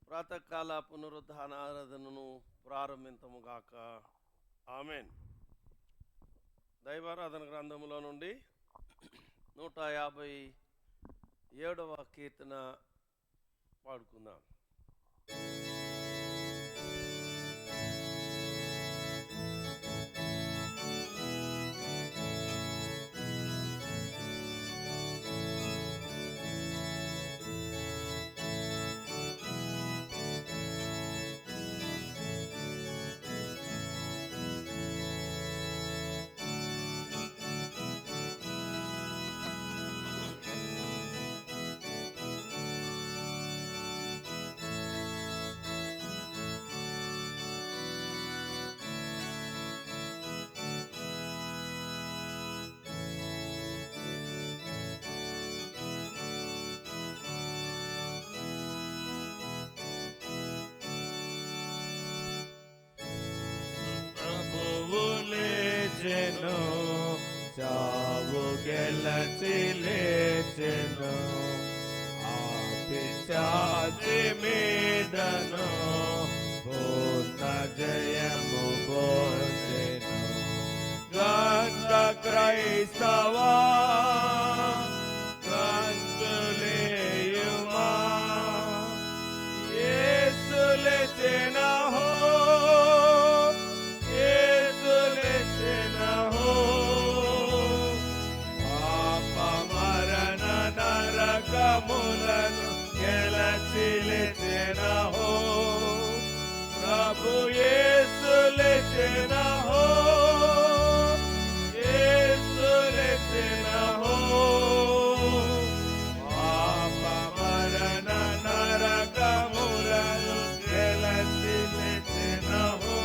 ప్రాతకాల పునరుద్ధాన ఆరాధనను ప్రారంభించముగాక. ఆమెన్. దైవారాధన గ్రంథములో నుండి 157వ కీర్తన పాడుకుందాం. చావు గెలచి లేచెను, ఆ పిశాచి మీదను పూర్ణ జయము పొందెను. గంట క్రైస్తవా గంతులేయుమా, యేసు లేచెనహో నరకములను గెలచి లేచెనహో, ప్రభు యేసు లేచెనహో, యేసు లేచెనహో. పాప మరణ నరకములను గెలచి లేచెనహో,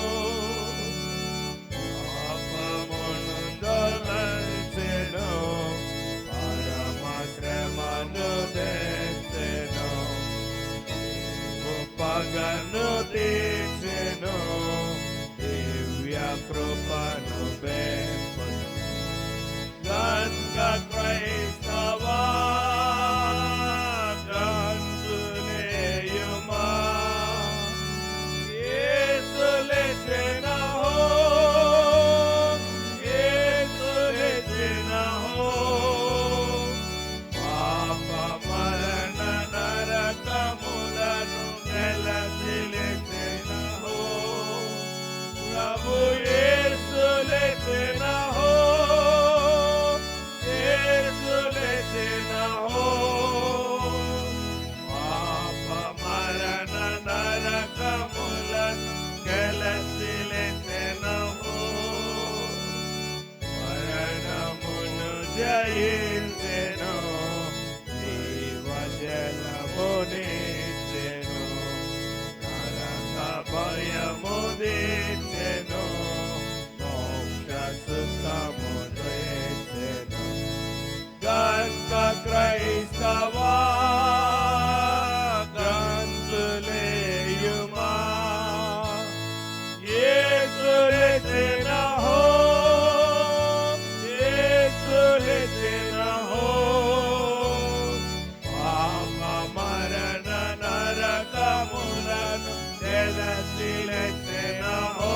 పాపమును దొలచెను, శ్రమను తెచ్చెను, పగను తీర్చెను, దివ్య కృపను బెంపను. గంగ క్రైస్తవా గంతులేయుమా, యేసు లేచెనహో, యేసు లేచెనహో. నరకములను గెలచి లేచెనహో, ప్రభు యేసు లేచెనహో, యేసు లేచెనహో. పాప మరణ నరకములను గెలచి లేచెనహో, మరణమును జయించెను, జలమునిచ్చెను, నరక భయము తీర్చెను, మోక్ష సుఖము తెచ్చెను. గంగ క్రైస్తవా గంతులేయుమా, యేసు లేచెనహో, యేసు లేచెనహో. మరణ నరకములను గెలచి లేచెనహో,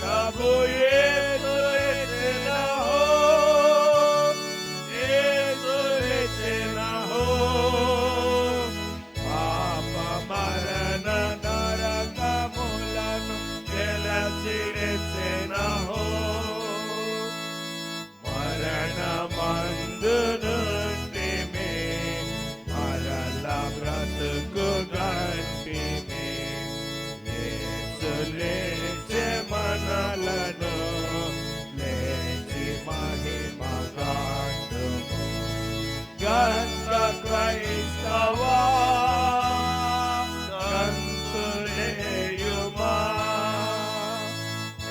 ప్రభు యేసు లేచెనహో, యేసు లేచెనహో. పాప మరణ నరకములను గెలచి లేచెనహో, మరణమందును బ్రతుకు గంటిమి, యేసు లేచె మనలను లేచి మహిమ గాంతుము. గంగ క్రైస్తవా గంతులేయుమా,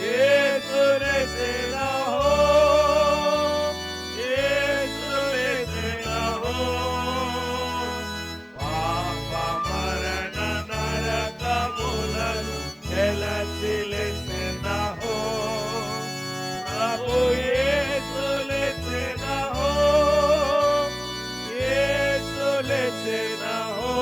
యేసు లేచెనహో, యేసు లేచెనహో. గెలచి లేచెనహో, ప్రభు యేసు లేచెనహో, యేసు లేచెనహో.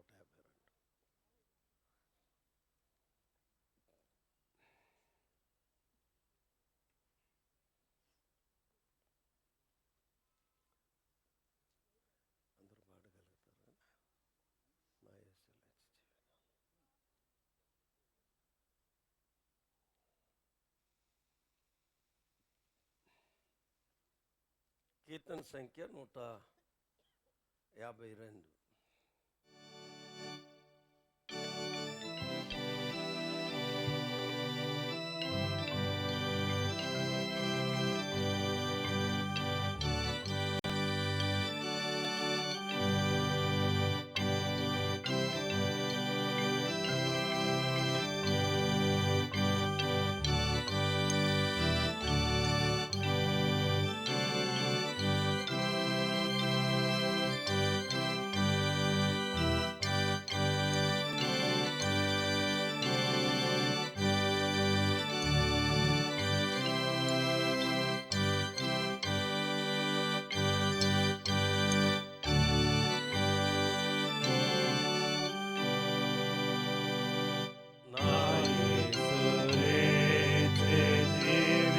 152. అందరూ పాడగలుగుతారా? నా యేసు లేచి జీవితం.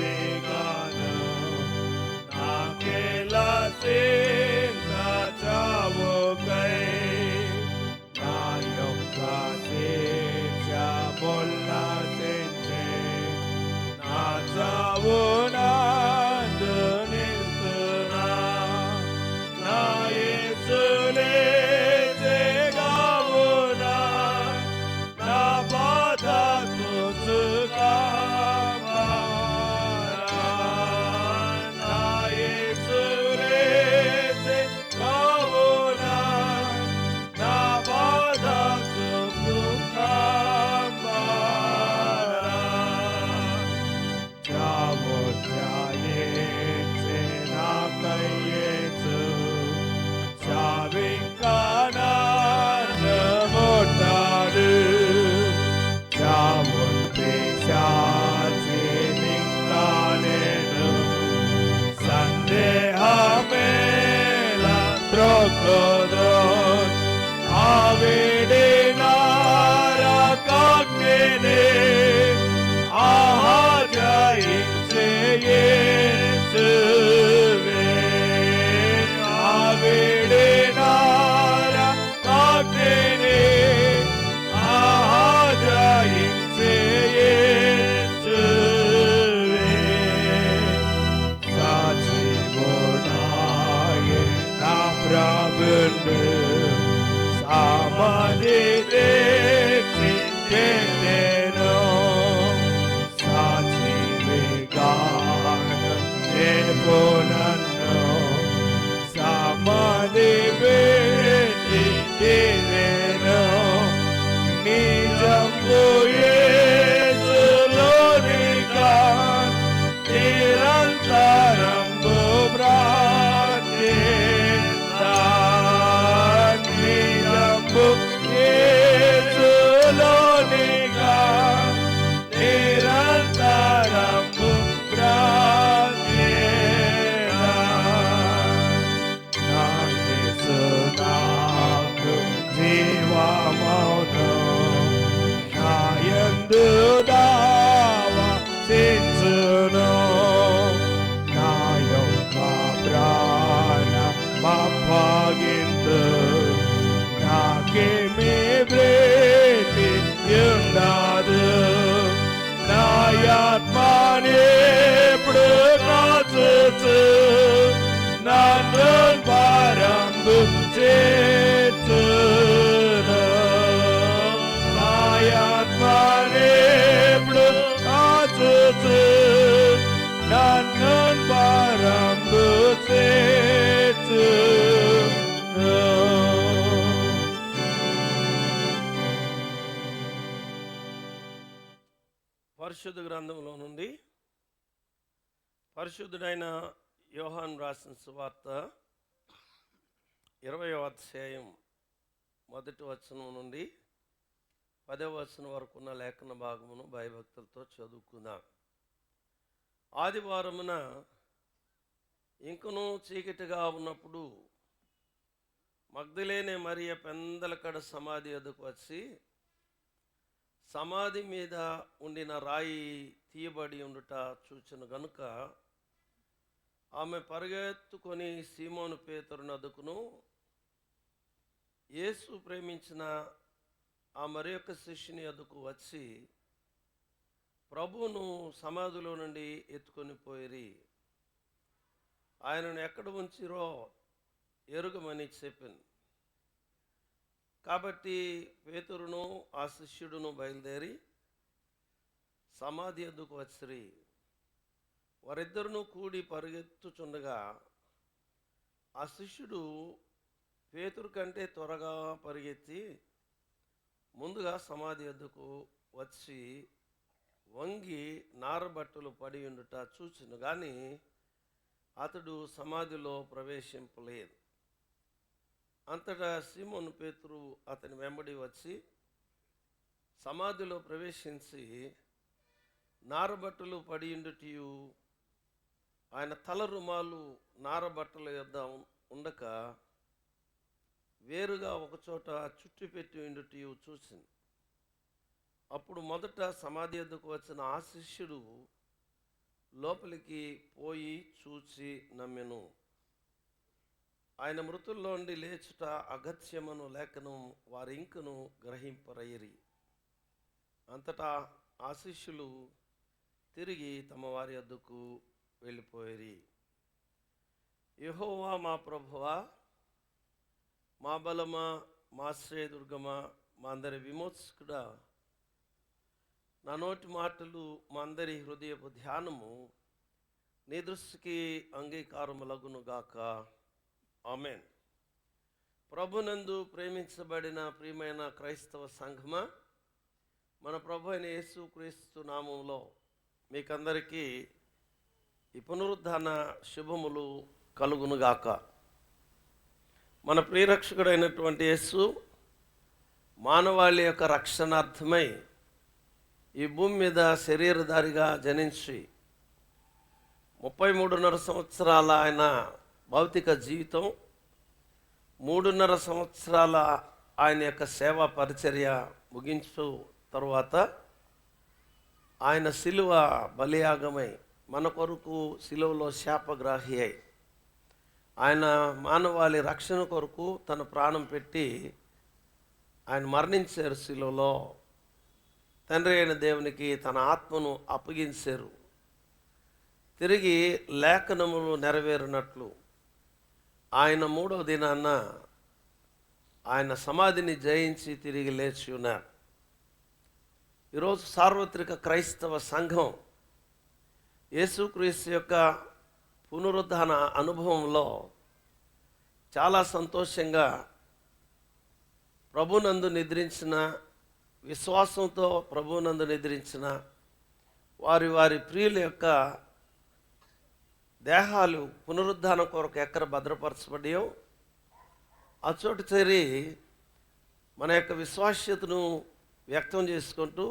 కీర్తన సంఖ్య 152. పరిశుద్ధ గ్రంథంలో నుండి పరిశుద్ధుడైన యోహాను రాసిన సువార్త 20వ అధ్యాయం 1వ వచనం నుండి 10వ వచనం వరకు ఉన్న లేఖన భాగమును భయభక్తులతో చదువుకుందాం. ఆదివారమున ఇంకనూ చీకటిగా ఉన్నప్పుడు మగ్ధలేనే మరియ పెందలకడ సమాధి వద్దకు వచ్చి సమాధి మీద ఉండిన రాయి తీయబడి ఉండుట చూచెను గనుక ఆమె పరిగెత్తుకొని సీమోను పేతురు నదుకును యేసు ప్రేమించిన ఆ మరి యొక్క శిష్యుని వద్దకు వచ్చి ప్రభువును సమాధిలో నుండి ఎత్తుకొని పోయిరి, ఆయనను ఎక్కడ ఉంచిరో ఎరుగమని చెప్పింది. కాబట్టి పేతురును ఆ శిష్యుడును బయలుదేరి సమాధి వద్దకు వచ్చిరి. వారిద్దరును కూడి పరిగెత్తుచుండగా ఆ శిష్యుడు పేతురు కంటే త్వరగా పరిగెత్తి ముందుగా సమాధి వద్దకు వచ్చి వంగి నారబట్టలు పడి ఉండుట చూచును కానీ అతడు సమాధిలో ప్రవేశింపలేదు. అంతటా సీమోను పేతురు అతని వెంబడి వచ్చి సమాధిలో ప్రవేశించి నారబట్టలు పడియుండుటయు ఆయన తల రుమాలు నారబట్టల యొద్ద ఉండక వేరుగా ఒకచోట చుట్టిపెట్టి ఉండుటయు చూసింది. అప్పుడు మొదట సమాధి వద్దకు వచ్చిన ఆ శిష్యుడు లోపలికి పోయి చూచి నమ్మెను. ఆయన మృతుల్లో నుండి లేచుట అగత్యమను లేఖనం వారింకను గ్రహింపరయ్యిరి. అంతటా ఆ శిష్యులు తిరిగి తమ వారి వద్దకు వెళ్ళిపోయిరి. యెహోవా మా ప్రభువా, మా బలమా, మా శ్రేయదుర్గమా, మా అందరి విమోచకుడా, నా నోటి మాటలు మా అందరి హృదయపు ధ్యానము నీ దృష్టికి అంగీకారములగునుగాక. ఆమేన్. ప్రభునందు ప్రేమించబడిన ప్రియమైన క్రైస్తవ సంఘమా, మన ప్రభు అయిన యేసుక్రీస్తు నామములో మీకందరికీ ఈ పునరుద్ధాన శుభములు కలుగునుగాక. మన ప్రియరక్షకుడైనటువంటి యేసు మానవాళి యొక్క రక్షణార్థమై ఈ భూమి మీద శరీరధారిగా జనించి 33.5 సంవత్సరాల ఆయన భౌతిక జీవితం, 3.5 సంవత్సరాల ఆయన యొక్క సేవా పరిచర్య ముగించు తరువాత ఆయన శిలువ బలియాగమై మన కొరకు శిలువలో శాపగ్రాహి అయి ఆయన మానవాళి రక్షణ కొరకు తన ప్రాణం పెట్టి ఆయన మరణించారు. శిలువలో తండ్రి అయిన దేవునికి తన ఆత్మను అప్పగించారు. తిరిగి లేఖనములు నెరవేరినట్లు ఆయన 3వ దినాన ఆయన సమాధిని జయించి తిరిగి లేచి ఉన్నారు. ఈరోజు సార్వత్రిక క్రైస్తవ సంఘం యేసుక్రీస్తు యొక్క పునరుద్ధాన అనుభవంలో చాలా సంతోషంగా ప్రభునందు నిద్రించిన, విశ్వాసంతో ప్రభునందు నిద్రించిన వారి వారి ప్రియుల యొక్క దేహాలు పునరుద్ధానం కొరకు ఎక్కడ భద్రపరచబడియో ఆ చోటు చేరి మన యొక్క విశ్వాస్యతను వ్యక్తం చేసుకుంటూ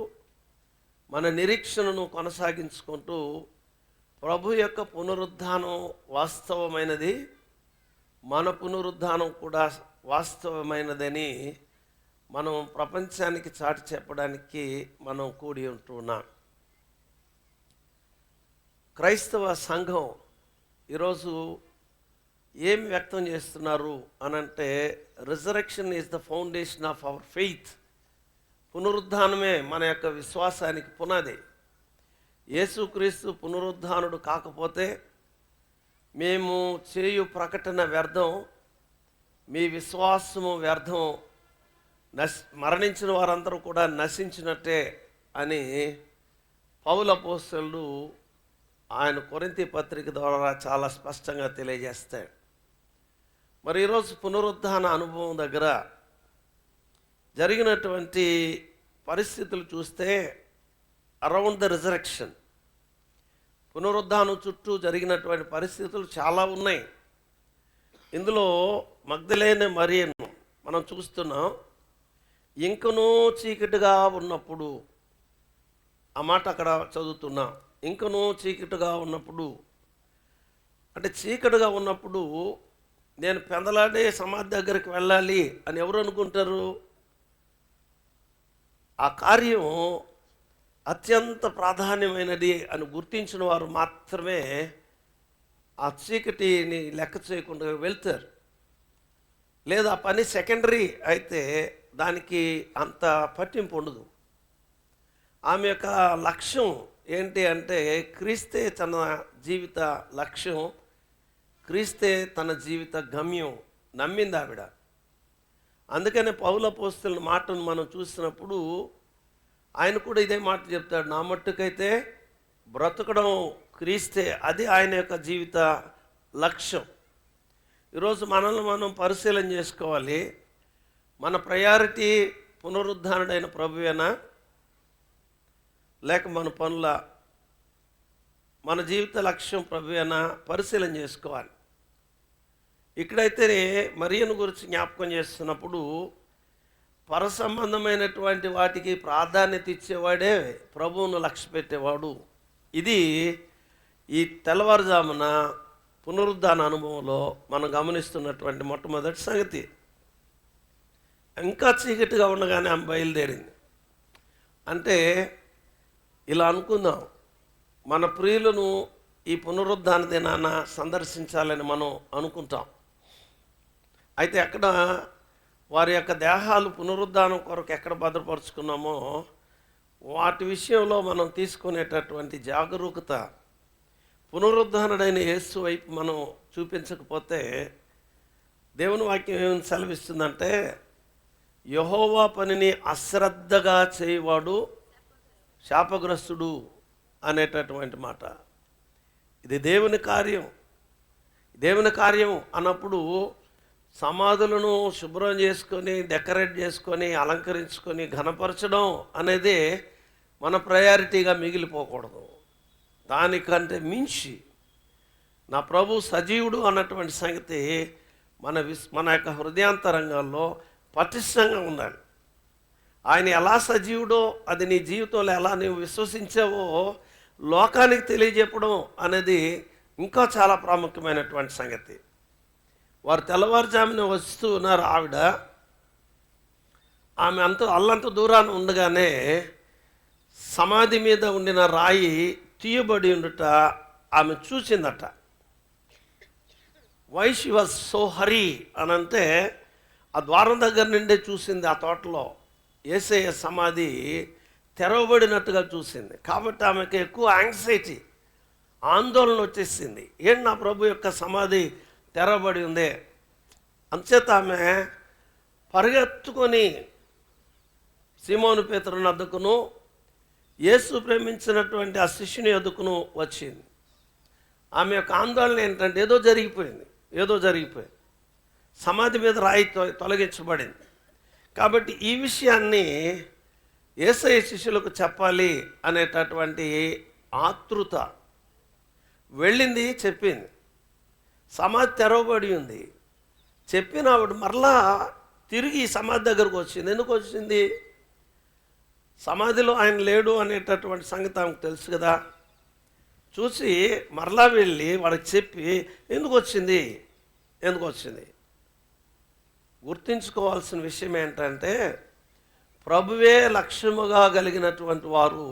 మన నిరీక్షణను కొనసాగించుకుంటూ ప్రభు యొక్క పునరుద్ధానం వాస్తవమైనది, మన పునరుద్ధానం కూడా వాస్తవమైనదని మనం ప్రపంచానికి చాటి చెప్పడానికి మనం కూడి ఉంటున్నాం. క్రైస్తవ సంఘం ఈరోజు ఏం వ్యక్తం చేస్తున్నారు అనంటే, resurrection is the foundation of our faith. పునరుద్ధానమే మన యొక్క విశ్వాసానికి పునాది. యేసుక్రీస్తు పునరుద్ధానుడు కాకపోతే మేము చేయు ప్రకటన వ్యర్థం, మీ విశ్వాసము వ్యర్థం, మరణించిన వారందరూ కూడా నశించినట్టే అని పౌలు అపోస్తలుడు ఆయన కొరింథీ పత్రిక ద్వారా చాలా స్పష్టంగా తెలియజేస్తాడు. మరి ఈరోజు పునరుద్ధాన అనుభవం దగ్గర జరిగినటువంటి పరిస్థితులు చూస్తే అరౌండ్ ద రిజరెక్షన్, పునరుద్ధానం చుట్టూ జరిగినటువంటి పరిస్థితులు చాలా ఉన్నాయి. ఇందులో మగ్ధలేనే మరియను మనం చూస్తున్నాం. ఇంకనూ చీకటిగా ఉన్నప్పుడు, ఆ మాట అక్కడ చదువుతున్నాం. ఇంకనూ చీకటిగా ఉన్నప్పుడు అంటే చీకటిగా ఉన్నప్పుడు నేను పెందలాడే సమాధి దగ్గరికి వెళ్ళాలి అని ఎవరు అనుకుంటారు? ఆ కార్యం అత్యంత ప్రాధాన్యమైనది అని గుర్తించిన వారు మాత్రమే ఆ చీకటిని లెక్క చేయకుండా వెళ్తారు. లేదా ఆ పని సెకండరీ అయితే దానికి అంత పట్టింపు ఉండదు. ఆమె యొక్క లక్ష్యం ఏంటి అంటే క్రీస్తే తన జీవిత లక్ష్యం, క్రీస్తే తన జీవిత గమ్యం నమ్మింది ఆవిడ. అందుకనే పౌలు అపోస్తలుల మాటను మనం చూసినప్పుడు ఆయన కూడా ఇదే మాట చెప్తాడు, నా మట్టుకైతే బ్రతకడం క్రీస్తే, అది ఆయన యొక్క జీవిత లక్ష్యం. ఈరోజు మనల్ని మనం పరిశీలన చేసుకోవాలి. మన ప్రయారిటీ పునరుద్ధానుడైన ప్రభువేనా, లేక మన పనుల, మన జీవిత లక్ష్యం ప్రభువేనా పరిశీలన చేసుకోవాలి. ఇక్కడైతే మరియను గురించి జ్ఞాపకం చేస్తున్నప్పుడు పరసంబంధమైనటువంటి వాటికి ప్రాధాన్యత ఇచ్చేవాడే ప్రభువును లక్ష్య పెట్టేవాడు. ఇది ఈ తెల్లవారుజామున పునరుద్ధాన అనుభవంలో మనం గమనిస్తున్నటువంటి మొట్టమొదటి సంగతి. ఇంకా చీకటిగా ఉండగానే ఆమె బయలుదేరింది. అంటే ఇలా అనుకుందాం, మన ప్రియులను ఈ పునరుద్ధాన దినాన సందర్శించాలని మనం అనుకుంటాం. అయితే ఎక్కడ వారి యొక్క దేహాలు పునరుద్ధానం కొరకు ఎక్కడ భద్రపరుచుకున్నామో వాటి విషయంలో మనం తీసుకునేటటువంటి జాగరూకత పునరుద్ధానుడైన యేసు వైపు మనం చూపించకపోతే, దేవుని వాక్యం ఏమని సెలవిస్తుందంటే, యెహోవా పనిని అశ్రద్ధగా చేయవాడు శాపగ్రస్తుడు అనేటటువంటి మాట. ఇది దేవుని కార్యం. దేవుని కార్యం అన్నప్పుడు సమాధులను శుభ్రం చేసుకొని, డెకరేట్ చేసుకొని, అలంకరించుకొని ఘనపరచడం అనేది మన ప్రయారిటీగా మిగిలిపోకూడదు. దానికంటే మించి నా ప్రభు సజీవుడు అన్నటువంటి సంగతి మన యొక్క హృదయాంతరంగాల్లో పటిష్టంగా ఉండాలి. ఆయన ఎలా సజీవుడో అది నీ జీవితంలో ఎలా నీవు విశ్వసించావో లోకానికి తెలియజెప్పడం అనేది ఇంకా చాలా ప్రాముఖ్యమైనటువంటి సంగతి. వారు తెల్లవారుజామున వస్తూ ఉన్నారు. ఆమె అల్లంత దూరాన్ని ఉండగానే సమాధి మీద ఉండిన రాయి తీయబడి ఉండుట ఆమె చూసిందట. Why she was so hurry అనంటే ఆ ద్వారం దగ్గర నుండే చూసింది. ఆ తోటలో యేసయ్య సమాధి తెరవబడినట్టుగా చూసింది. కాబట్టి ఆమెకు ఎక్కువ యాంగ్జైటీ, ఆందోళన వచ్చేసింది. ఏంటి నా ప్రభు యొక్క సమాధి తెరవబడి ఉందే. అంచేత ఆమె పరిగెత్తుకొని సీమోను పేతురు వద్దకును యేసు ప్రేమించినటువంటి ఆ శిష్యుని వద్దకును వచ్చింది. ఆమె యొక్క ఆందోళన ఏంటంటే ఏదో జరిగిపోయింది. సమాధి మీద రాయి తొలగించబడింది. కాబట్టి ఈ విషయాన్ని యేసయ్య శిష్యులకు చెప్పాలి అనేటటువంటి ఆతృత వెళ్ళింది, చెప్పింది. సమాధి తెరవబడి ఉంది. చెప్పిన ఆవిడ మరలా తిరిగి సమాధి దగ్గరకు వచ్చింది. ఎందుకు వచ్చింది? సమాధిలో ఆయన లేడు అనేటటువంటి సంగతి ఆమెకు తెలుసు కదా. చూసి మరలా వెళ్ళి వాడికి చెప్పి ఎందుకు వచ్చింది. గుర్తించుకోవాల్సిన విషయం ఏంటంటే, ప్రభువే లక్ష్యముగా కలిగినటువంటి వారు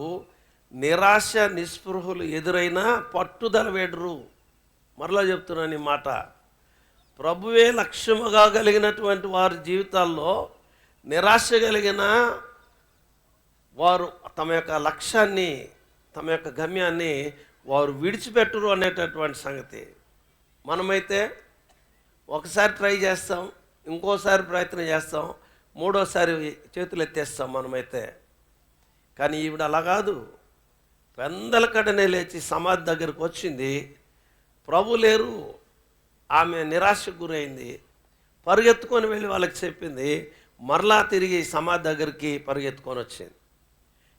నిరాశ నిస్పృహులు ఎదురైనా పట్టుదల వేడరు. మరలా చెప్తున్నాను ఈ మాట. ప్రభువే లక్ష్యముగా కలిగినటువంటి వారి జీవితాల్లో నిరాశ కలిగిన వారు తమ యొక్క లక్ష్యాన్ని, తమ యొక్క గమ్యాన్ని వారు విడిచిపెట్టరు అనేటటువంటి సంగతి. మనమైతే ఒకసారి ట్రై చేస్తాం, ఇంకోసారి ప్రయత్నం చేస్తాం, మూడోసారి చేతులు ఎత్తేస్తాం మనమైతే. కానీ ఈవిడ అలా కాదు. పెందలకడనే లేచి సమాధి దగ్గరకు వచ్చింది. ప్రభు లేరు. ఆమె నిరాశకు గురైంది. పరిగెత్తుకొని వెళ్ళి వాళ్ళకి చెప్పింది. మరలా తిరిగి సమాధి దగ్గరికి పరిగెత్తుకొని వచ్చింది.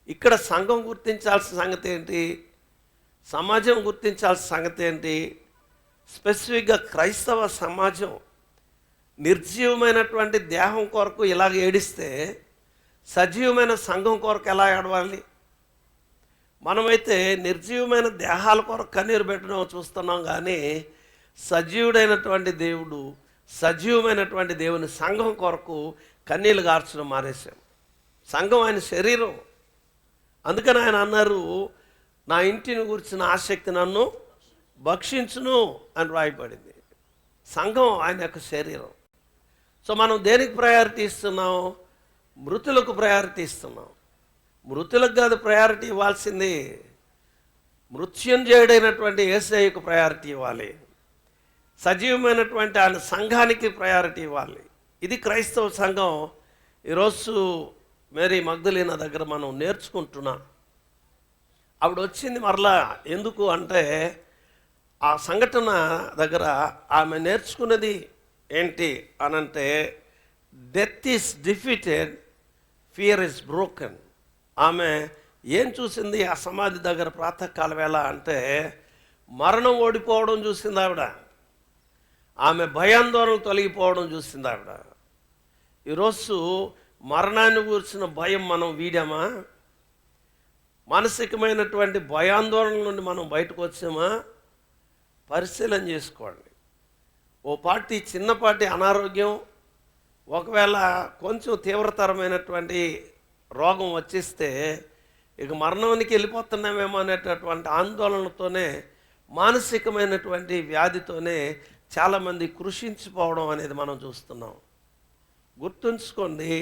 ఇక్కడ సంఘం గుర్తించాల్సిన సంగతి ఏంటి? సమాజం గుర్తించాల్సిన సంగతి ఏంటి? స్పెసిఫిక్గా క్రైస్తవ సమాజం నిర్జీవమైనటువంటి దేహం కొరకు ఇలాగ ఏడిస్తే సజీవమైన సంఘం కొరకు ఎలా ఏడవాలి? మనమైతే నిర్జీవమైన దేహాల కొరకు కన్నీరు పెట్టడం చూస్తున్నాం, కానీ సజీవుడైనటువంటి దేవుడు సజీవమైనటువంటి దేవుని సంఘం కొరకు కన్నీళ్లు గార్చడం మానేశాం. సంఘం ఆయన శరీరం. అందుకని ఆయన అన్నారు, నా ఇంటిని గురించిన ఆసక్తి నన్ను భక్షించును అని రాయబడింది. సంఘం ఆయన యొక్క శరీరం. సో మనం దేనికి ప్రయారిటీ ఇస్తున్నాం? మృతులకు ప్రయారిటీ ఇస్తున్నాం. మృతులకు కాదు ప్రయారిటీ ఇవ్వాల్సింది, మృత్యుంజయుడైనటువంటి యేసయ్యకు ప్రయారిటీ ఇవ్వాలి. సజీవమైనటువంటి ఆయన సంఘానికి ప్రయారిటీ ఇవ్వాలి. ఇది క్రైస్తవ సంఘం. ఈరోజు మేరీ మగ్దలీనా దగ్గర మనం నేర్చుకుంటున్నాం. ఆవిడ వచ్చింది మరలా ఎందుకు అంటే, ఆ సంఘటన దగ్గర ఆమె నేర్చుకున్నది ఏంటి అనంటే, death is defeated, fear is broken. ఆమె ఏం చూసింది ఆ సమాధి దగ్గర ప్రాతకాల వేళ అంటే, మరణం ఓడిపోవడం చూసింది ఆవిడ. ఆమె భయాందోళనలు తొలగిపోవడం చూసింది ఆవిడ. ఈరోజు మరణాన్ని గురించిన భయం మనం వీడామా? మానసికమైనటువంటి భయాందోళన నుండి మనం బయటకు వచ్చామా? పరిశీలన చేసుకోండి. చిన్నపాటి అనారోగ్యం, ఒకవేళ కొంచెం తీవ్రతరమైనటువంటి రోగం వచ్చేస్తే ఇక మరణానికి వెళ్ళిపోతున్నామేమో అనేటటువంటి ఆందోళనతోనే, మానసికమైనటువంటి వ్యాధితోనే చాలామంది కృషించిపోవడం అనేది మనం చూస్తున్నాం. గుర్తుంచుకోండి,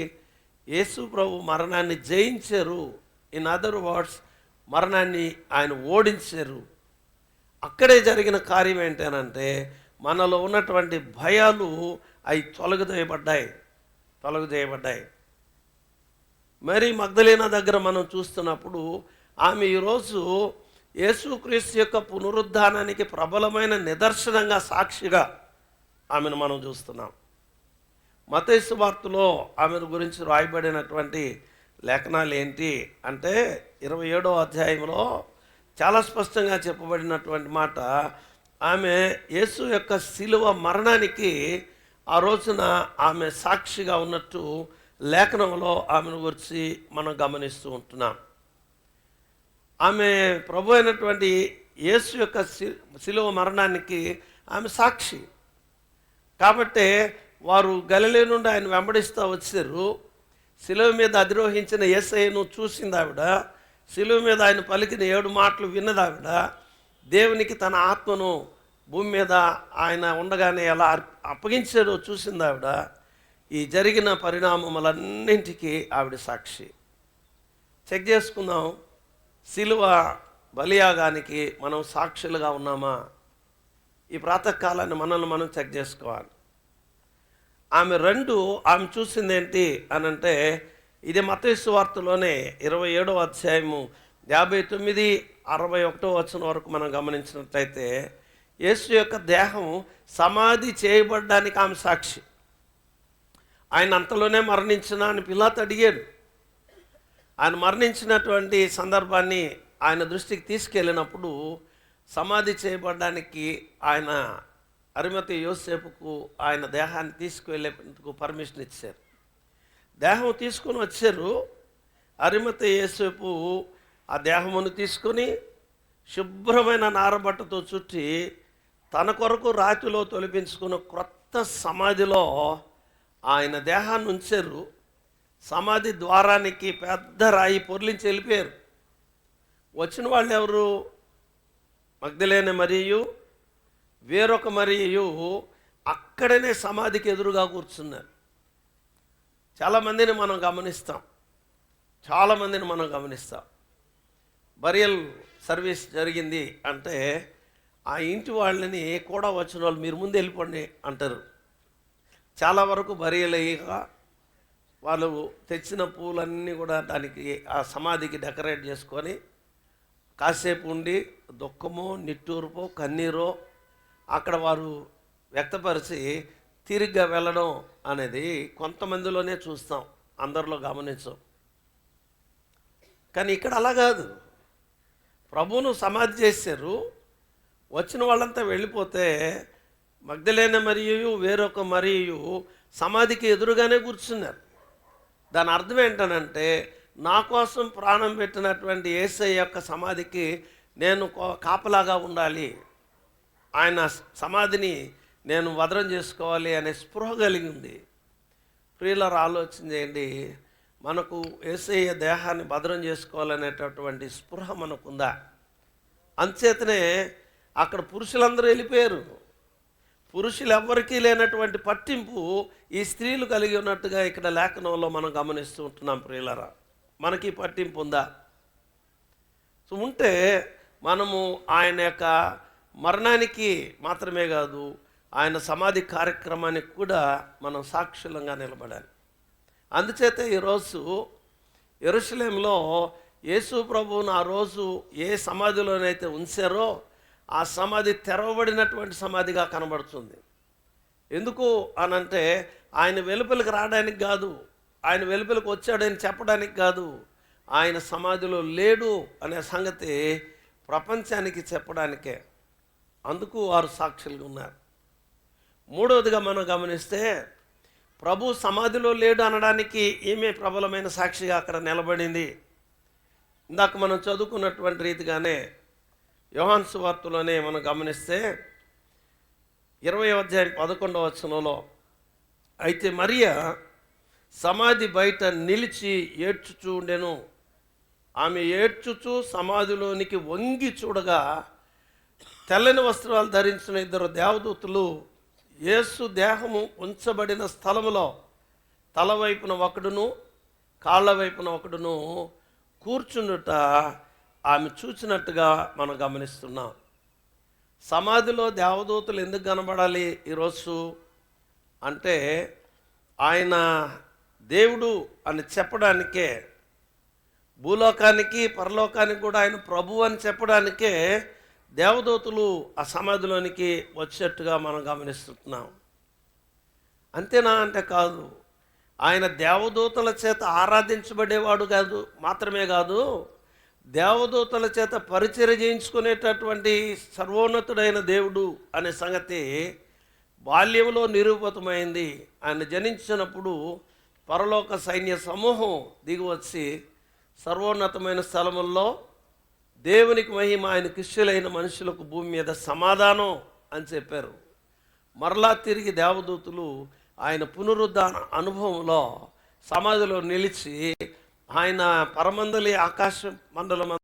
యేసు ప్రభు మరణాన్ని జయించారు. ఇన్ అదర్ వర్డ్స్, మరణాన్ని ఆయన ఓడించారు. అక్కడే జరిగిన కార్యం ఏంటనంటే, మనలో ఉన్నటువంటి భయాలు అవి తొలగజేయబడ్డాయి. మరి మగ్దలీనా దగ్గర మనం చూస్తున్నప్పుడు ఆమె ఈరోజు యేసుక్రీస్తు యొక్క పునరుద్ధానానికి ప్రబలమైన నిదర్శనంగా, సాక్షిగా ఆమెను మనం చూస్తున్నాం. మత్తయి సువార్తలో ఆమె గురించి రాయబడినటువంటి లేఖనాలు ఏంటి అంటే, 27వ అధ్యాయంలో చాలా స్పష్టంగా చెప్పబడినటువంటి మాట, ఆమె యేసు యొక్క శిలువ మరణానికి ఆ రోజున ఆమె సాక్షిగా ఉన్నట్టు లేఖనంలో ఆమెను గురించి మనం గమనిస్తూ ఉంటున్నాం. ఆమె ప్రభు అయినటువంటి యేసు యొక్క శిలువ మరణానికి ఆమె సాక్షి. కాబట్టి వారు గలిలే నుండి ఆయన వెంబడిస్తూ వచ్చారు. శిలువ మీద అధిరోహించిన యేసయ్యను చూసింది ఆవిడ. శిలువ మీద ఆయన పలికిన 7 మాటలు విన్నది ఆవిడ. దేవునికి తన ఆత్మను భూమి మీద ఆయన ఉండగానే ఎలా అప్పగించాడో చూసింది ఆవిడ. ఈ జరిగిన పరిణామములన్నింటికీ ఆవిడ సాక్షి. చెక్ చేసుకుందాం, శిలువ బలియాగానికి మనం సాక్షులుగా ఉన్నామా? ఈ ప్రాతకాలాన్ని మనల్ని మనం చెక్ చేసుకోవాలి. ఆమె ఆమె చూసింది ఏంటి అనంటే, ఇది మత్తయి సువార్తలోనే 27వ అధ్యాయము 59-61 వచనం వరకు మనం గమనించినట్లయితే, యేసు యొక్క దేహం సమాధి చేయబడ్డానికి ఆమె సాక్షి. ఆయన అంతలోనే మరణించిన అని పిలాతు అడిగాడు. ఆయన మరణించినటువంటి సందర్భాన్ని ఆయన దృష్టికి తీసుకెళ్ళినప్పుడు సమాధి చేయబడడానికి ఆయన అరిమతయి యోసేపుకు ఆయన దేహాన్ని తీసుకువెళ్ళేందుకు పర్మిషన్ ఇచ్చారు. దేహం తీసుకుని వచ్చారు. అరిమతయి యోసేపు ఆ దేహమును తీసుకొని శుభ్రమైన నారబట్టతో చుట్టి తన కొరకు రాతిలో తొలిపించుకున్న క్రొత్త సమాధిలో ఆయన దేహాన్ని ఉంచారు. సమాధి ద్వారానికి పెద్ద రాయి పొర్లించి వెళ్ళిపోయారు. వచ్చిన వాళ్ళు ఎవరు? మగ్దలేనే మరియు వేరొక మరియు అక్కడనే సమాధికి ఎదురుగా కూర్చున్నారు. చాలామందిని మనం గమనిస్తాం. బరియల్ సర్వీస్ జరిగింది అంటే ఆ ఇంటి వాళ్ళని కూడా వచ్చిన వాళ్ళు మీరు ముందు వెళ్ళిపోండి అంటారు. చాలా వరకు బరియల్ అయ్యాక వాళ్ళు తెచ్చిన పూలన్నీ కూడా దానికి ఆ సమాధికి డెకరేట్ చేసుకొని కాసేపు ఉండి దుఃఖమో నిట్టూర్పో కన్నీరో అక్కడ వారు వ్యక్తపరిచి తిరిగ్గా వెళ్ళడం అనేది కొంతమందిలోనే చూస్తాం, అందరిలో గమనించం. కానీ ఇక్కడ అలా కాదు. ప్రభువును సమాధి చేశారు. వచ్చిన వాళ్ళంతా వెళ్ళిపోతే మగ్దలేనే మరియు వేరొక మరియు సమాధికి ఎదురుగానే కూర్చున్నారు. దాని అర్థం ఏంటనంటే, నా కోసం ప్రాణం పెట్టినటువంటి యేసయ్య యొక్క సమాధికి నేను కాపలాగా ఉండాలి. ఆయన సమాధిని నేను వదనం చేసుకోవాలి అనే స్పృహ కలిగింది. ప్రియులారా, ఆలోచన చేయండి. మనకు యేసయ్య దేహాన్ని భద్రం చేసుకోవాలనేటటువంటి స్పృహ మనకుందా? అంచేతనే అక్కడ పురుషులందరూ వెళ్ళిపోయారు. పురుషులు ఎవ్వరికీ లేనటువంటి పట్టింపు ఈ స్త్రీలు కలిగి ఉన్నట్టుగా ఇక్కడ లేఖనంలో మనం గమనిస్తూ ఉంటున్నాం. ప్రియులారా, మనకి పట్టింపు ఉందా? సో ఉంటే మనము ఆయన యొక్క మరణానికి మాత్రమే కాదు, ఆయన సమాధి కార్యక్రమానికి కూడా మనం సాక్షులంగా నిలబడాలి. అందుచేత ఈరోజు యెరూషలేములో యేసు ప్రభువును ఆ రోజు ఏ సమాధిలోనైతే ఉంచారో ఆ సమాధి తెరవబడినటువంటి సమాధిగా కనబడుతుంది. ఎందుకు అనంటే ఆయన వెలుపలికి రావడానికి కాదు, ఆయన వెలుపలికి వచ్చాడని చెప్పడానికి కాదు, ఆయన సమాధిలో లేడు అనే సంగతి ప్రపంచానికి చెప్పడానికే. అందుకు వారు సాక్షులుగా ఉన్నారు. మూడవదిగా మనం గమనిస్తే ప్రభు సమాధిలో లేడు అనడానికి ఈమె ప్రబలమైన సాక్షిగా అక్కడ నిలబడింది. ఇందాక మనం చదువుకున్నటువంటి రీతిగానే యోహాను సువార్తలోనే మనం గమనిస్తే 20వ అధ్యాయం 11వ వచనంలో, అయితే మరియ సమాధి బయట నిలిచి ఏడ్చుచూ ఉండెను. ఆమె ఏడ్చుచూ సమాధిలోనికి వంగి చూడగా తెల్లని వస్త్రాలు ధరించిన 2 దేవదూతలు యేసు దేహము ఉంచబడిన స్థలములో తల వైపున ఒకడును కాళ్ళ వైపున ఒకడును కూర్చుండుట ఆమె చూచినట్టుగా మనం గమనిస్తున్నాం. సమాధిలో దేవదూతలు ఎందుకు కనబడాలి ఈరోజు అంటే, ఆయన దేవుడు అని చెప్పడానికే, భూలోకానికి పరలోకానికి కూడా ఆయన ప్రభు అని చెప్పడానికే దేవదూతలు ఆ సమాధిలోనికి వచ్చేట్టుగా మనం గమనిస్తున్నాం. అంతేనా అంటే కాదు, ఆయన దేవదూతల చేత ఆరాధించబడేవాడు కాదు, మాత్రమే కాదు, దేవదూతల చేత పరిచర్య చేయించుకునేటటువంటి సర్వోన్నతుడైన దేవుడు అనే సంగతి బాల్యంలో నిరూపితమైంది. ఆయన జనించినప్పుడు పరలోక సైన్య సమూహం దిగివచ్చి సర్వోన్నతమైన స్థలముల్లో దేవునికి మహిమ, ఆయన ఇష్టులైన మనుషులకు భూమి మీద సమాధానం అని చెప్పారు. మరలా తిరిగి దేవదూతలు ఆయన పునరుద్ధాన అనుభవంలో సమాధిలో నిలిచి ఆయన పరమందలి ఆకాశ మండలం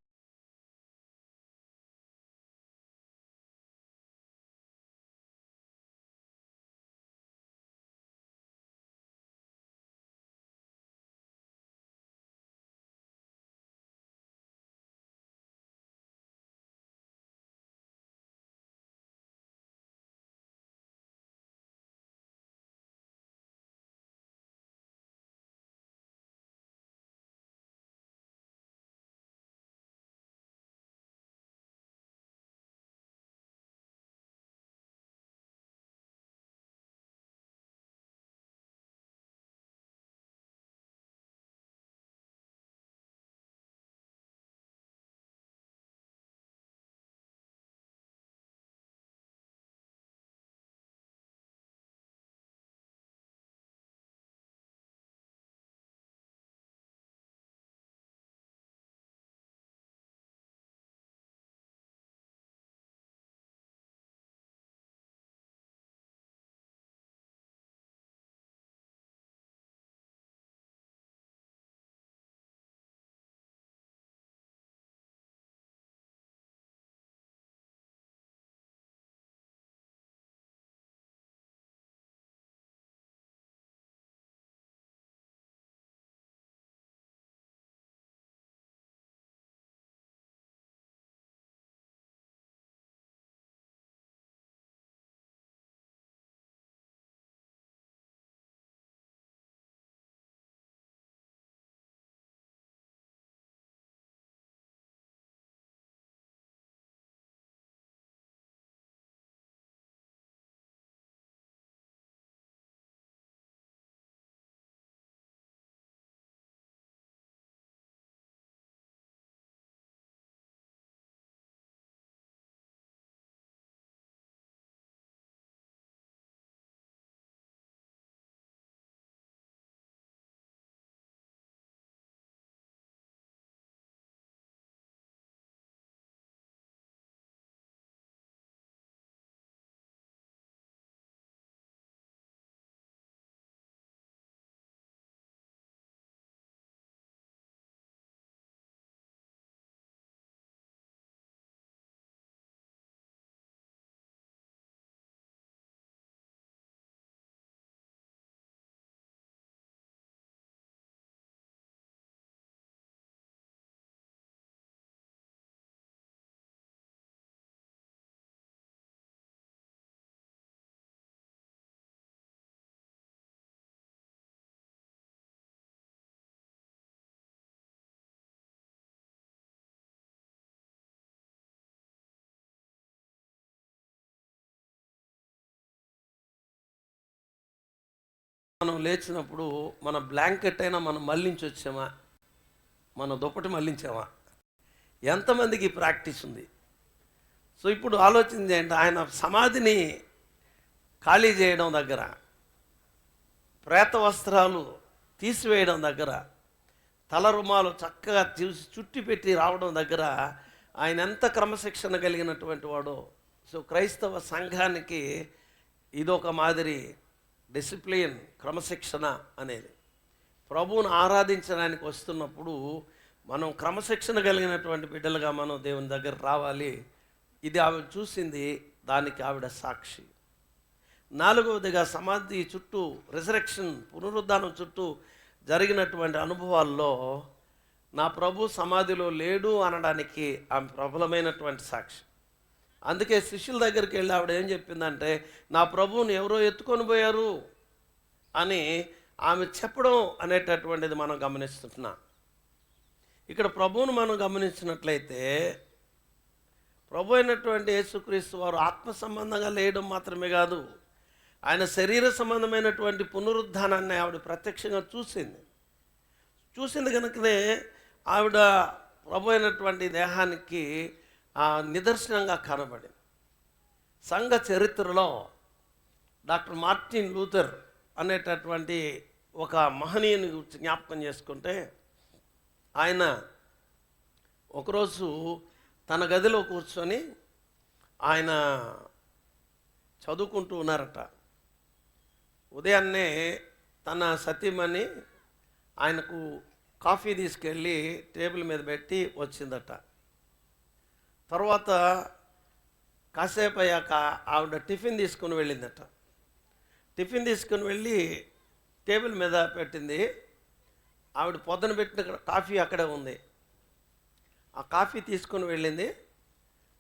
మనం లేచినప్పుడు మన బ్లాంకెట్ అయినా మనం మళ్ళించి వచ్చామా, మన దుప్పటి మళ్ళించామా? ఎంతమందికి ప్రాక్టీస్ ఉంది? సో ఇప్పుడు ఆలోచన చేయండి, ఆయన సమాధిని ఖాళీ చేయడం దగ్గర, ప్రేత వస్త్రాలు తీసివేయడం దగ్గర, తల రుమాలు చక్కగా చుట్టి పెట్టి రావడం దగ్గర ఆయన ఎంత క్రమశిక్షణ కలిగినటువంటి వాడో. సో క్రైస్తవ సంఘానికి ఇదొక మాదిరి డిసిప్లిన్, క్రమశిక్షణ అనేది. ప్రభువును ఆరాధించడానికి వస్తున్నప్పుడు మనం క్రమశిక్షణ కలిగినటువంటి బిడ్డలుగా మనం దేవుని దగ్గర రావాలి. ఇది ఆవిడ చూసింది, దానికి ఆవిడ సాక్షి. నాలుగవదిగా, సమాధి చుట్టూ, రిజరెక్షన్, పునరుద్ధానం చుట్టూ జరిగినటువంటి అనుభవాల్లో నా ప్రభు సమాధిలో లేడు అనడానికి ఆమె ప్రబలమైనటువంటి సాక్షి. అందుకే శిష్యుల దగ్గరికి వెళ్ళి ఆవిడ ఏం చెప్పిందంటే, నా ప్రభువుని ఎవరో ఎత్తుకొని పోయారు అని ఆమె చెప్పడం అనేటటువంటిది మనం గమనిస్తున్నాం. ఇక్కడ ప్రభువును మనం గమనించినట్లయితే, ప్రభు అయినటువంటి యేసుక్రీస్తు వారు ఆత్మ సంబంధంగా లేయడం మాత్రమే కాదు, ఆయన శరీర సంబంధమైనటువంటి పునరుద్ధానాన్ని ఆవిడ ప్రత్యక్షంగా చూసింది కనుకనే ఆవిడ ప్రభు అయినటువంటి దేహానికి నిదర్శనంగా కనబడింది. సంఘ చరిత్రలో డాక్టర్ మార్టిన్ లూథర్ అనేటటువంటి ఒక మహనీయుని గురించి జ్ఞాపకం చేసుకుంటే, ఆయన ఒకరోజు తన గదిలో కూర్చొని ఆయన చదువుకుంటూ ఉన్నారట. ఉదయాన్నే తన సతీమణి ఆయనకు కాఫీ తీసుకెళ్ళి టేబుల్ మీద పెట్టి వచ్చిందట. తర్వాత కాసేపు అయ్యాక ఆవిడ టిఫిన్ తీసుకుని వెళ్ళిందట. టిఫిన్ తీసుకుని వెళ్ళి టేబుల్ మీద పెట్టింది. ఆవిడ పొద్దున పెట్టిన కాఫీ అక్కడే ఉంది. ఆ కాఫీ తీసుకుని వెళ్ళింది.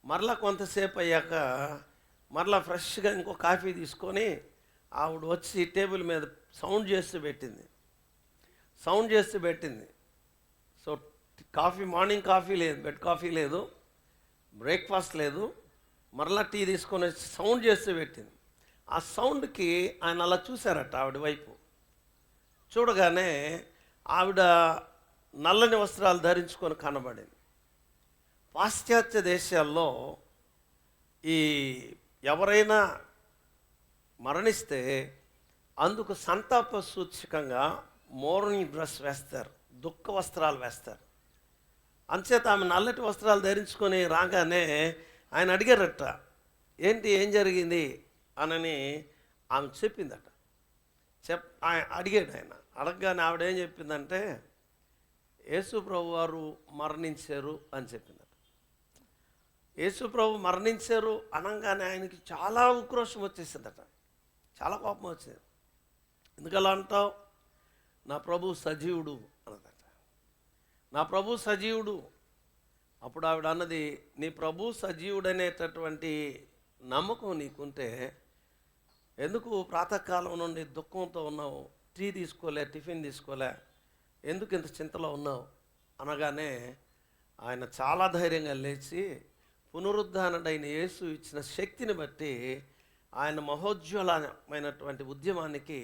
మరలా కొంతసేపు అయ్యాక మరలా ఫ్రెష్గా ఇంకో కాఫీ తీసుకొని ఆవిడ వచ్చి టేబుల్ మీద సౌండ్ చేస్తూ పెట్టింది. సో కాఫీ, మార్నింగ్ కాఫీ లేదు, బెడ్ కాఫీ లేదు, బ్రేక్ఫాస్ట్ లేదు, మరలా టీ తీసుకొని వచ్చి సౌండ్ చేస్తూ పెట్టింది. ఆ సౌండ్కి ఆయన అలా చూశారట ఆవిడ వైపు. చూడగానే ఆవిడ నల్లని వస్త్రాలు ధరించుకొని కనబడింది. పాశ్చాత్య దేశాల్లో ఈ ఎవరైనా మరణిస్తే అందుకు సంతాప సూచకంగా మోర్నింగ్ డ్రెస్ వేస్తారు, దుఃఖ వస్త్రాలు వేస్తారు. అంచేత ఆమె నల్లటి వస్త్రాలు ధరించుకొని రాగానే ఆయన అడిగారట, ఏం జరిగింది అనని ఆమె చెప్పిందట. అడిగాడు ఆయన. అడగగానే ఆవిడ ఏం చెప్పిందంటే, యేసు ప్రభు వారు మరణించారు అని చెప్పిందట. యేసు ప్రభు మరణించారు అనగానే ఆయనకి చాలా ఉక్రోషం వచ్చేసిందట, చాలా కోపం వచ్చింది. ఎందుకలా అంటావు? నా ప్రభు సజీవుడు అన్నదట. నా ప్రభు సజీవుడు. అప్పుడు ఆవిడ అన్నది, నీ ప్రభు సజీవుడనేటటువంటి నమ్మకం నీకుంటే ఎందుకు ప్రాతకాలం నుండి దుఃఖంతో ఉన్నావు? టీ తీసుకోలే, టిఫిన్ తీసుకోలే, ఎందుకు ఇంత చింతలో ఉన్నావు అనగానే ఆయన చాలా ధైర్యంగా లేచి పునరుద్ధానుడైన యేసు ఇచ్చిన శక్తిని బట్టి ఆయన మహోజ్వలమైనటువంటి ఉద్యమానికి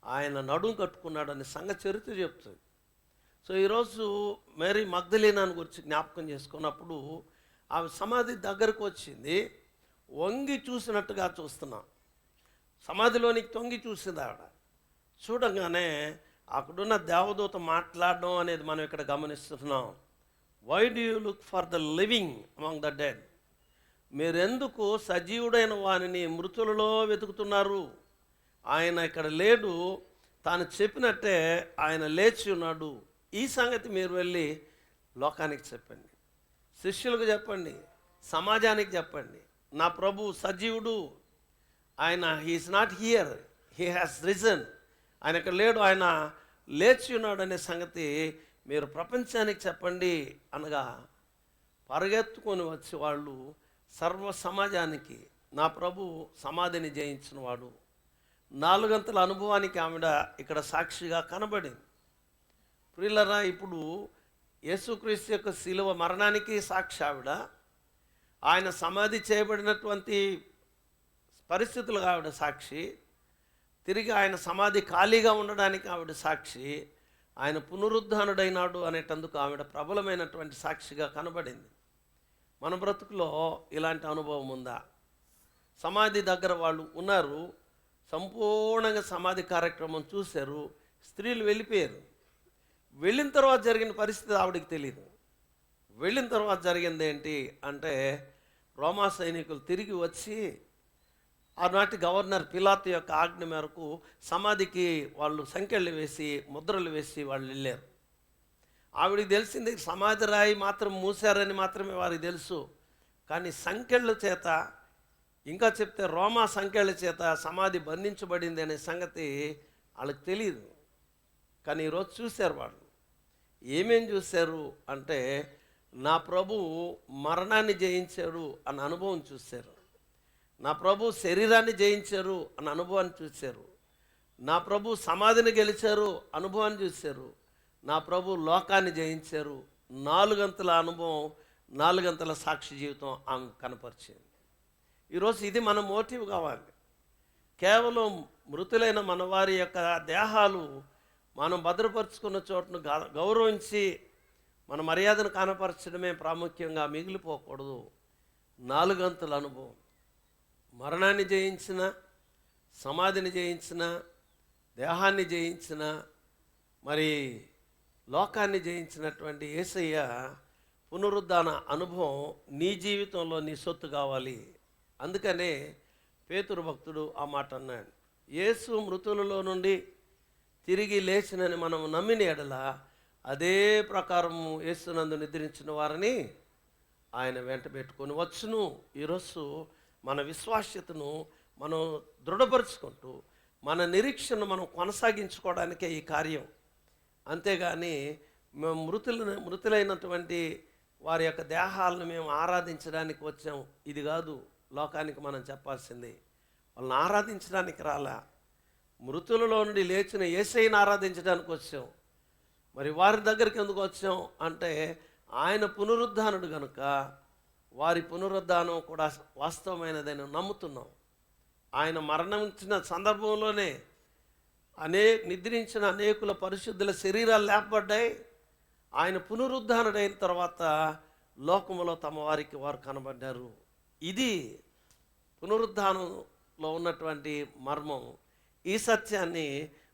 ఆయన నడుం కట్టుకున్నాడని సంఘ చరిత్ర చెప్తుంది. సో ఈరోజు మేరీ మగ్దలీనాను గురించి జ్ఞాపకం చేసుకున్నప్పుడు ఆమె సమాధి దగ్గరకు వచ్చింది. వంగి చూసినట్టుగా చూస్తున్నాం. సమాధిలోనికి తొంగి చూసింది ఆవిడ. చూడగానే అక్కడున్న దేవదూత మాట్లాడడం అనేది మనం ఇక్కడ గమనిస్తున్నాం. Why do you look for the living among the dead? మీరెందుకు సజీవుడైన వానిని మృతులలో వెతుకుతున్నారు? ఆయన ఇక్కడ లేడు, తాను చెప్పినట్టే ఆయన లేచి ఉన్నాడు. ఈ సంగతి మీరు వెళ్ళి లోకానికి చెప్పండి, శిష్యులకు చెప్పండి, సమాజానికి చెప్పండి. నా ప్రభు సజీవుడు, ఆయన he is not here, he has risen. ఆయన ఇక్కడ లేడు, ఆయన లేచి ఉన్నాడు అనే సంగతి మీరు ప్రపంచానికి చెప్పండి అనగా పరిగెత్తుకొని వచ్చి వాళ్ళు సర్వ సమాజానికి నా ప్రభు సమాధిని జయించిన వాడు, 4 గంటల అనుభవానికి ఆవిడ ఇక్కడ సాక్షిగా కనబడింది. ప్రియులరా, ఇప్పుడు యేసుక్రీస్తు యొక్క శిలువ మరణానికి సాక్షి ఆవిడ. ఆయన సమాధి చేయబడినటువంటి పరిస్థితులుగా ఆవిడ సాక్షి. తిరిగి ఆయన సమాధి ఖాళీగా ఉండడానికి ఆవిడ సాక్షి, ఆయన పునరుద్ధానుడైనాడు అనేటందుకు ఆవిడ ప్రబలమైనటువంటి సాక్షిగా కనబడింది. మన బ్రతుకులో ఇలాంటి అనుభవం ఉందా? సమాధి దగ్గర వాళ్ళు ఉన్నారు, సంపూర్ణంగా సమాధి కార్యక్రమం చూశారు, స్త్రీలు వెళ్ళిపోయారు. వెళ్ళిన తర్వాత జరిగిన పరిస్థితి ఆవిడకి తెలియదు. వెళ్ళిన తర్వాత జరిగింది ఏంటి అంటే, రోమా సైనికులు తిరిగి వచ్చి ఆనాటి గవర్నర్ పిలాతు యొక్క ఆజ్ఞ మేరకు సమాధికి వాళ్ళు సంకెళ్ళు వేసి ముద్రలు వేసి వాళ్ళు వెళ్ళారు. ఆవిడికి తెలిసింది సమాధి రాయి మాత్రం మూసారని మాత్రమే వారికి తెలుసు. కానీ సంకెళ్ళ చేత, ఇంకా చెప్తే రోమా సంకెళ్ళ చేత సమాధి బంధించబడింది అనే సంగతి వాళ్ళకి తెలియదు. కానీ ఈరోజు చూశారు. వాళ్ళు ఏమేం చూశారు అంటే, నా ప్రభువు మరణాన్ని జయించాడు అన్న అనుభవం చూశారు. నా ప్రభు శరీరాన్ని జయించారు అన్న అనుభవాన్ని చూశారు. నా ప్రభు సమాధిని గెలిచారు అనుభవాన్ని చూశారు. నా ప్రభు లోకాన్ని జయించారు. 4 గంటల అనుభవం, 4 గంటల సాక్షి జీవితం ఆమె కనపరిచింది. ఈరోజు ఇది మన మోటివ్ కావాలి. కేవలం మృతులైన మన వారి యొక్క దేహాలు మనం భద్రపరుచుకున్న చోటును గౌరవించి మన మర్యాదను కనపరచడమే ప్రాముఖ్యంగా మిగిలిపోకూడదు. 4 గంటల అనుభవం, మరణాన్ని జయించిన, సమాధిని జయించిన, దేహాన్ని జయించిన, మరి లోకాన్ని జయించినటువంటి యేసయ్య పునరుద్ధాన అనుభవం నీ జీవితంలో నీ సొత్తు కావాలి. అందుకనే పేతురు భక్తుడు ఆ మాట అన్నాడు. యేసు మృతులలో నుండి తిరిగి లేచినని మనం నమ్మిన ఎడల అదే ప్రకారము యేసునందు నిద్రించిన వారిని ఆయన వెంట పెట్టుకొని వచ్చును. ఈరోజు మన విశ్వాస్యతను మనం దృఢపరుచుకుంటూ మన నిరీక్షను మనం కొనసాగించుకోవడానికే ఈ కార్యం. అంతేగాని మేము మృతులైనటువంటి వారి యొక్క దేహాలను మేము ఆరాధించడానికి వచ్చాం, ఇది కాదు లోకానికి మనం చెప్పాల్సింది. వాళ్ళని ఆరాధించడానికి రాలా, మృతులలో నుండి లేచిన యేసయ్యను ఆరాధించడానికి వచ్చాం. మరి వారి దగ్గరికి ఎందుకు వచ్చాం అంటే, ఆయన పునరుద్ధానుడు కనుక వారి పునరుద్ధానం కూడా వాస్తవమైనదని నమ్ముతున్నాం. ఆయన మరణించిన సందర్భంలోనే నిద్రించిన అనేకుల పరిశుద్ధుల శరీరాలు లేపబడ్డాయి. ఆయన పునరుద్ధానుడైన తర్వాత లోకములో తమ వారికి వారు కనబడ్డారు. ఇది పునరుద్ధానంలో ఉన్నటువంటి మర్మం. ఈ సత్యాన్ని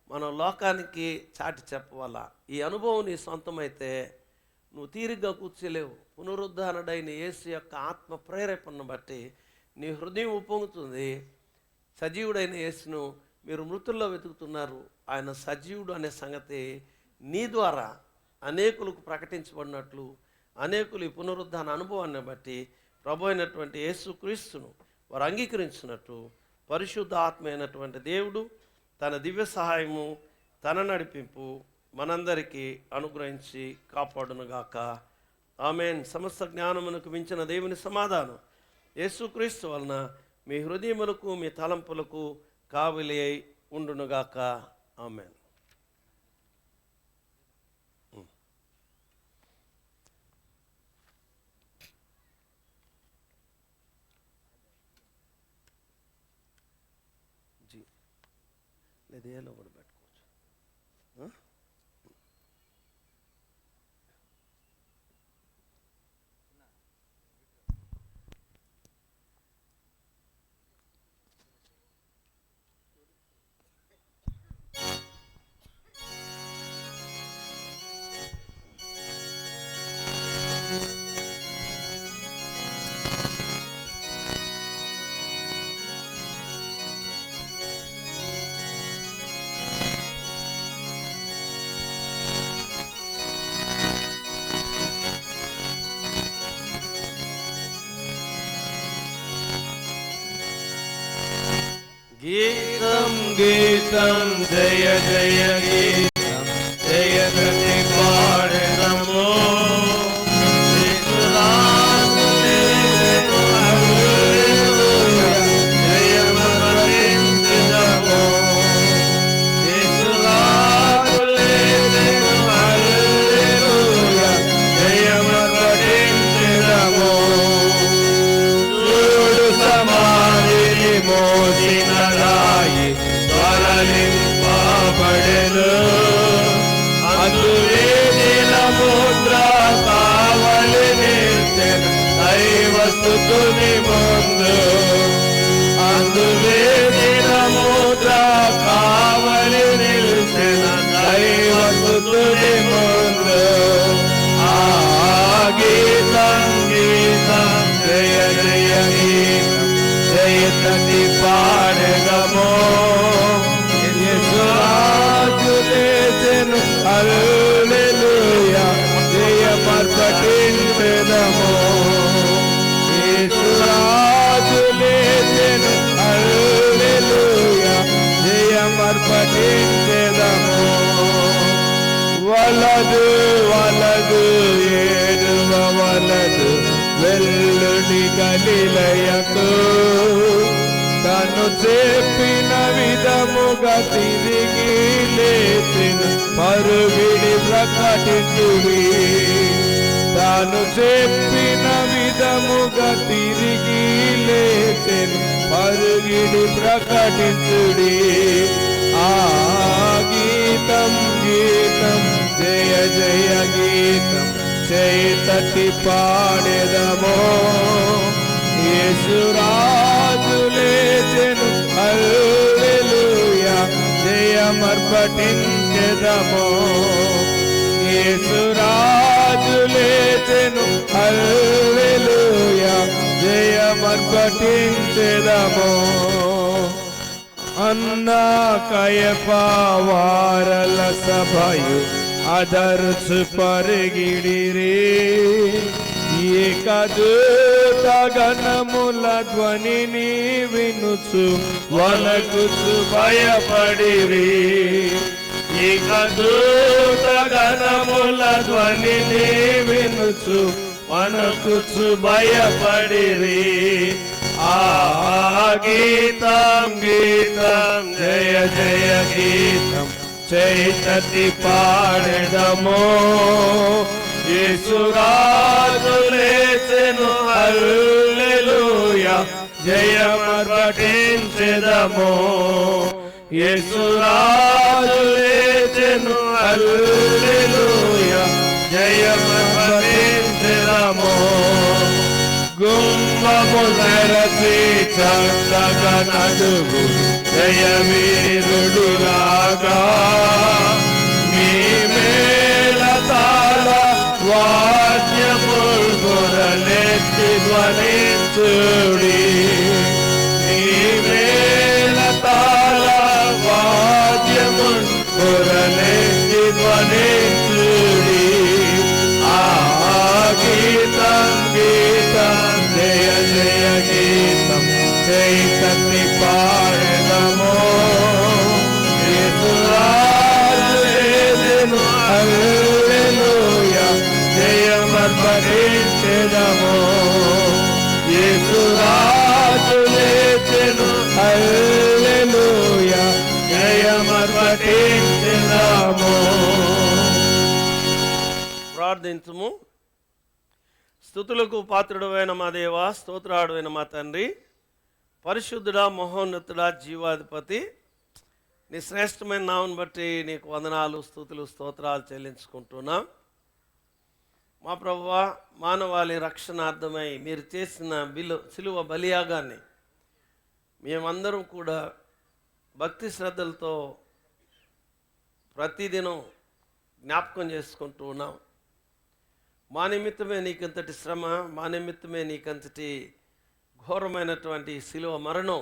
మనం లోకానికి చాటి చెప్పవాలా. ఈ అనుభవం నీ సొంతమైతే నువ్వు తీరిగ్గా కూర్చోలేవు. పునరుద్ధానుడైన యేసు యొక్క ఆత్మ ప్రేరేపణను బట్టి నీ హృదయం ఉప్పొంగుతుంది. సజీవుడైన యేసును మీరు మృతుల్లో వెతుకుతున్నారు, ఆయన సజీవుడు అనే సంగతి నీ ద్వారా అనేకులకు ప్రకటించబడినట్లు, అనేకులు ఈ పునరుద్ధాన అనుభవాన్ని బట్టి ప్రభు అయినటువంటి యేసుక్రీస్తును వారు అంగీకరించినట్టు పరిశుద్ధ ఆత్మ అయినటువంటి దేవుడు తన దివ్య సహాయము, తన నడిపింపు మనందరికీ అనుగ్రహించి కాపాడునుగాక. ఆమేన్. సమస్త జ్ఞానమునకు మించిన దేవుని సమాధానం యేసుక్రీస్తు వలన మీ హృదయములకు మీ తలంపులకు కావలి అయి ఉండునుగాక. ఆమేన్. జీ లేదా ఏలో కూడా పెట్టుకోవచ్చు. गीतं गीतं जय जय गीतं जय प्रतिपादनमो స్తుతుని ముందు అందువేసిన మూత కావలి నిలిచిన దైవ స్తుతుని ముందు ఆ గీతం గీతం జయ జయ గీతం జయతని పాడగమో యేసురాజు లేచెను హల్లెలూయా జయమర్పటించెదము యేసురాజు లేచెను హల్లెలూయా జయమర్పటించెదము వలదు వలదు ఏడువ వలదు వెల్లుడి గలిలయకు తను చెప్పిన విధముగా తిరిగి లేచెను పరుగిడి ప్రకటించుడి తాను చెప్పిన విధముగా తిరిగి లేచెను పరుగిడి ప్రకటించుడి ఆ గీతం గీతం జయ జయ గీతం చైతటి పాడెదమో యేసురాజు లేచెను హల్లెలూయా జయమర్పటించెదము యేసురాజు లేచెను హల్లెలూయా జయమర్పటించెదము అన్నా కయపా వారల సభయు అదర్చు పరిగిడిరి ఏకదూత గణముల ధ్వనిని వినుచు వణకుచు భయపడిరి ఏకదూత గణముల ధ్వనిని వినుచు వణకుచు భయపడిరి ఆ గీతం గీతం జయ జయ గీతం చైతటి పాడెదమో యేసురాజు లేచెను హల్లెలూయా జయమర్పటించెదము యేసురాజు లేచెను హల్లెలూయా జయమర్పటించెదము గుమ్మము తెరచి చక్కగా నడుగు జయవీరుడులాగా మీ మేళతాళ వాద్యముల్ గొర్రెలెత్తి ధ్వనించుడి మీ మేళతాళ వాద్యముల్ గొర్రెలెత్తి ధ్వనించుడి ఆ గీతం గీతం జయ జయ గీతం చైతన్య పాడెదము యేసురాజు లేచెను హల్లెలూయా జయమర్పటించెదము యేసురాజు లేచెను హల్లెలూయా జయమర్పటించెదము ప్రార్థించుము. స్తుతులకు పాత్రుడైన మా దేవా, స్తోత్రాడువైన మా తండ్రి, పరిశుద్ధుడా, మహోన్నతుడా, జీవాధిపతి, నీ శ్రేష్టమైన నామను బట్టి నీకు వందనాలు, స్తుతులు, స్తోత్రాలు చెల్లించుకుంటున్నాం. మా ప్రభువా, మానవాళి రక్షణార్థమై మీరు చేసిన సిలువ బలియాగాన్ని మేమందరం కూడా భక్తి శ్రద్ధలతో ప్రతిదినం జ్ఞాపకం చేసుకుంటూ ఉన్నాం. మా నిమిత్తమే నీకంతటి శ్రమ, మా నిమిత్తమే నీకంతటి ఘోరమైనటువంటి శిలువ మరణం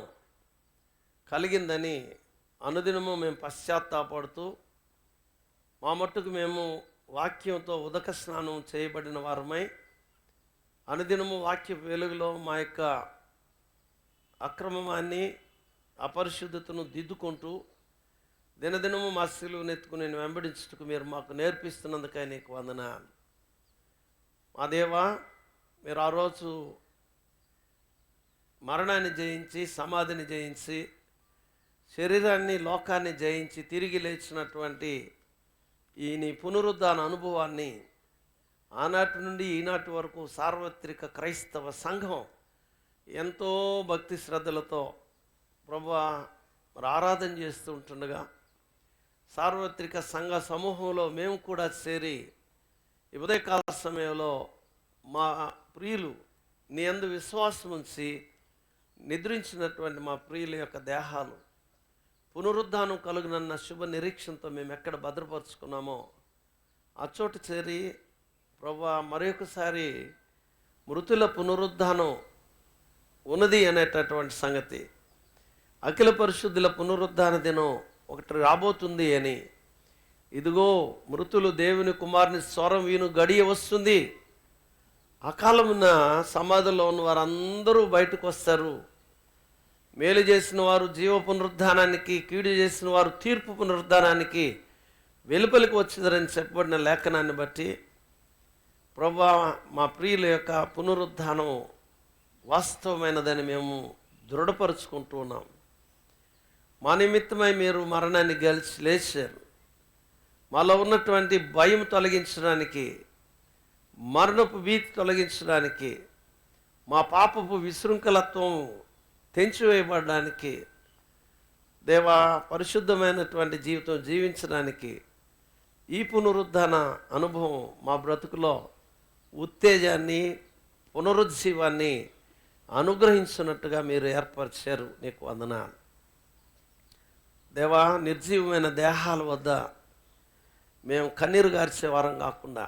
కలిగిందని అనుదినము మేము పశ్చాత్తాపడుతూ మా మట్టుకు మేము వాక్యంతో ఉదక స్నానం చేయబడిన వారమై అనుదినము వాక్య వెలుగులో మా యొక్క అక్రమాన్ని, అపరిశుద్ధతను దిద్దుకుంటూ దినదినము మా శిలువను ఎత్తుకుని నేను వెంబడించుటకు మీరు మాకు నేర్పిస్తున్నందుకై నీకు వందనాలు. మా దేవా, మీరు ఆ రోజు మరణాన్ని జయించి, సమాధిని జయించి, శరీరాన్ని, లోకాన్ని జయించి తిరిగి లేచినటువంటి ఈ నీ పునరుద్ధాన అనుభవాన్ని ఆనాటి నుండి ఈనాటి వరకు సార్వత్రిక క్రైస్తవ సంఘం ఎంతో భక్తి శ్రద్ధలతో ప్రభువా మరి ఆరాధన చేస్తూ ఉంటుండగా సార్వత్రిక సంఘ సమూహంలో మేము కూడా చేరి ఈ ఉదయకాల సమయంలో మా ప్రియులు నీ యందు విశ్వాసం ఉంచి నిద్రించినటువంటి మా ప్రియుల యొక్క దేహాలు పునరుద్ధానం కలుగునన్న శుభ నిరీక్షణతో మేము ఎక్కడ భద్రపరుచుకున్నామో ఆ చోటు చేరి ప్రభువా మరొకసారి మృతుల పునరుద్ధానం ఉన్నది అనేటటువంటి సంగతి, అఖిల పరిశుద్ధుల పునరుద్ధాన దినం ఒకటి రాబోతుంది అని, ఇదిగో మృతులు దేవుని కుమారుని స్వరం వీను గడియ వస్తుంది, అకాలమున సమాధిలో ఉన్న వారందరూ బయటకు వస్తారు, మేలు చేసిన వారు జీవ పునరుద్ధానానికి, కీడు చేసిన వారు తీర్పు పునరుద్ధానానికి వెలుపలికి వచ్చిందని చెప్పబడిన లేఖనాన్ని బట్టి ప్రభువా మా ప్రియుల యొక్క పునరుద్ధానం వాస్తవమైనదని మేము దృఢపరుచుకుంటూ ఉన్నాం. మా నిమిత్తమై మీరు మరణాన్ని గెలిచి లేచారు. మాలో ఉన్నటువంటి భయం తొలగించడానికి, మరణపు భీతి తొలగించడానికి, మా పాపపు విశృంఖలత్వం తెంచివేయబడడానికి, దేవా పరిశుద్ధమైనటువంటి జీవితం జీవించడానికి ఈ పునరుద్ధాన అనుభవం మా బ్రతుకులో ఉత్తేజాన్ని, పునరుజ్జీవాన్ని అనుగ్రహించినట్టుగా మీరు ఏర్పరిచారు. నీకు వందనాలు దేవా. నిర్జీవమైన దేహాల వద్ద మేము కన్నీరు గార్చే వారం కాకుండా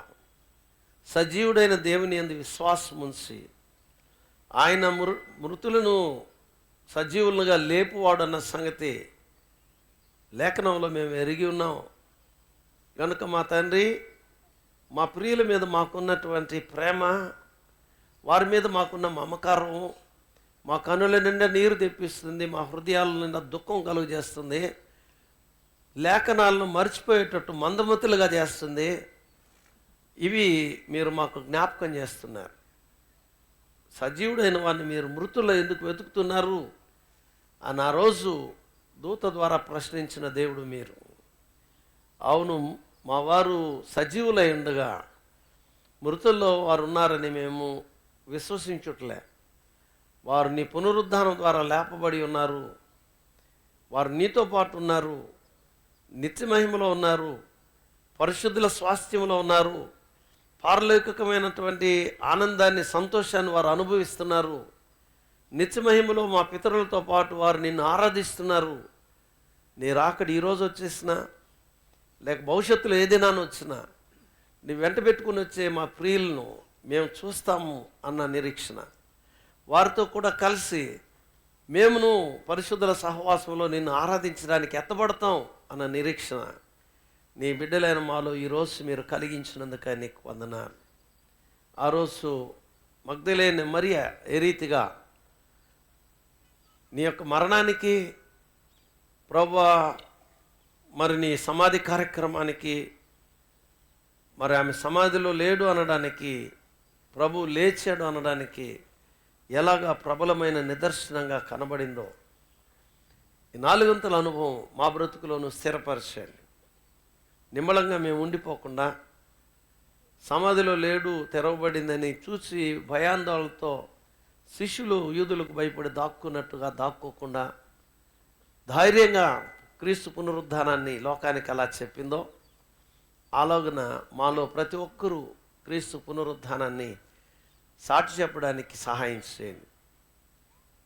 సజీవుడైన దేవుని యందు విశ్వాసం ఉంచి ఆయన మృతులను సజీవులుగా లేపువాడు అన్న సంగతి లేఖనంలో మేము ఎరిగి ఉన్నాం కనుక మా తండ్రి, మా ప్రియుల మీద మాకున్నటువంటి ప్రేమ, వారి మీద మాకున్న మమకారం మా కనుల నిండా నీరు తెప్పిస్తుంది, మా హృదయాల నిండా దుఃఖం కలుగు చేస్తుంది, లేఖనాలను మర్చిపోయేటట్టు మందమతులుగా చేస్తుంది. ఇవి మీరు మాకు జ్ఞాపకం చేస్తున్నారు. సజీవుడైన వాడిని మీరు మృతుల్లో ఎందుకు వెతుకుతున్నారు అని ఆ రోజు దూత ద్వారా ప్రశ్నించిన దేవుడు మీరు. అవును, మా వారు సజీవులై ఉండగా మృతుల్లో వారు ఉన్నారని మేము విశ్వసించుట్లే. వారు నీ పునరుద్ధానం ద్వారా లేపబడి ఉన్నారు, వారు నీతో పాటు ఉన్నారు, నిత్య మహిమలో ఉన్నారు, పరిశుద్ధుల స్వాస్థ్యంలో ఉన్నారు, పారలౌకికమైనటువంటి ఆనందాన్ని, సంతోషాన్ని వారు అనుభవిస్తున్నారు. నిత్య మహిమలో మా పితరులతో పాటు వారు నిన్ను ఆరాధిస్తున్నారు. నీ రాకడ ఈరోజు వచ్చేసినా లేక భవిష్యత్తులో ఏదైనా వచ్చినా నీ వెంట పెట్టుకుని వచ్చే మా ప్రియులను మేము చూస్తాము అన్న నిరీక్షణ, వారితో కూడా కలిసి మేమును పరిశుద్ధుల సహవాసంలో నిన్ను ఆరాధించడానికి ఎత్తబడతాం అన్న నిరీక్షణ నీ బిడ్డలైన మాలో ఈరోజు మీరు కలిగించినందుకు నీకు వందనాలు. ఆ రోజు మగ్దలేని మరియ ఏ రీతిగా నీ యొక్క మరణానికి ప్రభువా, మరి నీ సమాధి కార్యక్రమానికి, మరి ఆమె సమాధిలో లేడు అనడానికి, ప్రభు లేచాడు అనడానికి ఎలాగా ప్రబలమైన నిదర్శనంగా కనబడిందో ఈ 4 అనుభవం మా బ్రతుకులోనూ స్థిరపరచండి. నిమ్మలంగా మేము ఉండిపోకుండా సమాధిలో లేడు, తెరవబడిందని చూసి భయాందోళనతో శిష్యులు యూదులకు భయపడి దాక్కున్నట్టుగా దాక్కోకుండా ధైర్యంగా క్రీస్తు పునరుద్ధానాన్ని లోకానికి ఎలా చెప్పిందో అలాగున మాలో ప్రతి ఒక్కరూ క్రీస్తు పునరుద్ధానాన్ని సాటి చెప్పడానికి సహాయం చేయండి.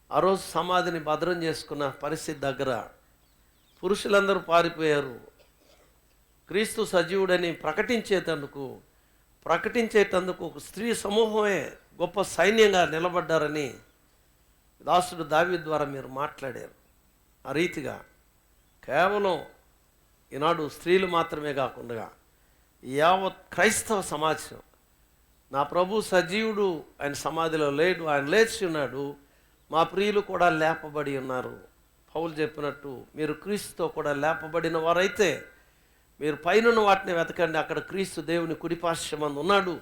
ఆ రోజు సమాధిని భద్రం చేసుకున్న పరిస్థితి దగ్గర పురుషులందరూ పారిపోయారు. క్రీస్తు సజీవుడని ప్రకటించేటందుకు ఒక స్త్రీ సమూహమే గొప్ప సైన్యంగా నిలబడ్డారని దాసుడు దావీదు ద్వారా మీరు మాట్లాడారు. ఆ రీతిగా కేవలం ఈనాడు స్త్రీలు మాత్రమే కాకుండా యావత్ క్రైస్తవ సమాజం, నా ప్రభు సజీవుడు, ఆయన సమాధిలో లేడు, ఆయన లేచి ఉన్నాడు, మా ప్రియులు కూడా లేపబడి ఉన్నారు. పౌలు చెప్పినట్టు మీరు క్రీస్తుతో కూడా లేపబడిన వారైతే మీరు పైన వాటిని వెతకండి, అక్కడ క్రీస్తు దేవుని కుడిపార్శ్వమందు ఉన్నాడు,